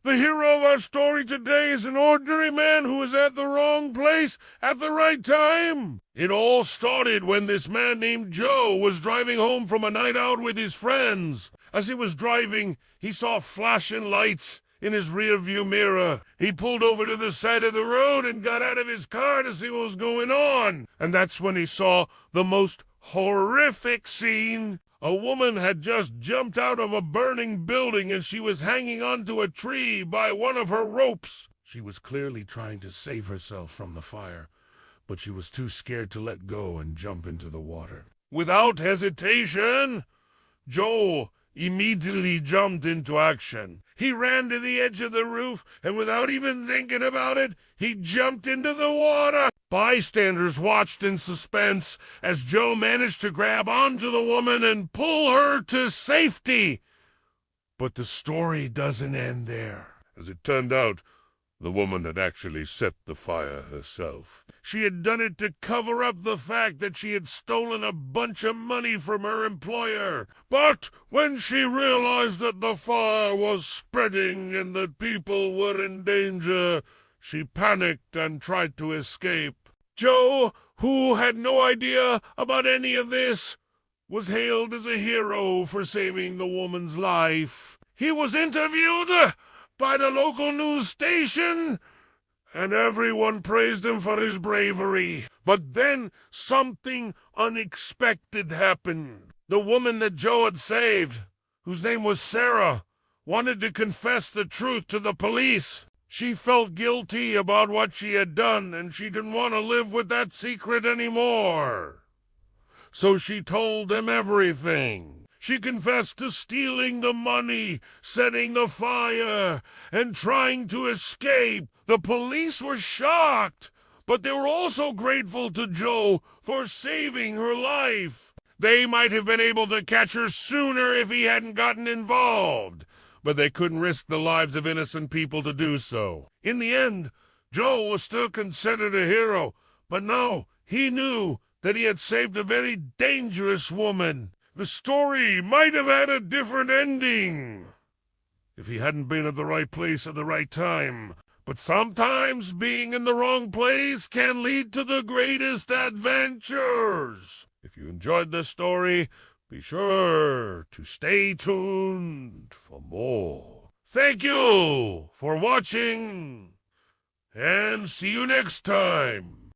The hero of our story today is an ordinary man who is at the wrong place at the right time. It all started when this man named Joe was driving home from a night out with his friends. As he was driving, he saw flashing lights in his rearview mirror. He pulled over to the side of the road and got out of his car to see what was going on. And that's when he saw the most horrific scene. A woman had just jumped out of a burning building and she was hanging onto a tree by one of her ropes. She was clearly trying to save herself from the fire, but she was too scared to let go and jump into the water. Without hesitation, Joe immediately jumped into action. He ran to the edge of the roof, and without even thinking about it, he jumped into the water. Bystanders watched in suspense as Joe managed to grab onto the woman and pull her to safety. But the story doesn't end there. As it turned out, the woman had actually set the fire herself. She had done it to cover up the fact that she had stolen a bunch of money from her employer. But when she realized that the fire was spreading and that people were in danger, she panicked and tried to escape. Joe, who had no idea about any of this, was hailed as a hero for saving the woman's life. He was interviewed by the local news station, and everyone praised him for his bravery. But then something unexpected happened. The woman that Joe had saved, whose name was Sarah, wanted to confess the truth to the police. She felt guilty about what she had done, and she didn't want to live with that secret anymore. So she told them everything. She confessed to stealing the money, setting the fire, and trying to escape. The police were shocked, but they were also grateful to Joe for saving her life. They might have been able to catch her sooner if he hadn't gotten involved, but they couldn't risk the lives of innocent people to do so. In the end, Joe was still considered a hero, but now he knew that he had saved a very dangerous woman. The story might have had a different ending if he hadn't been at the right place at the right time. But sometimes being in the wrong place can lead to the greatest adventures. If you enjoyed this story, be sure to stay tuned for more. Thank you for watching, and see you next time.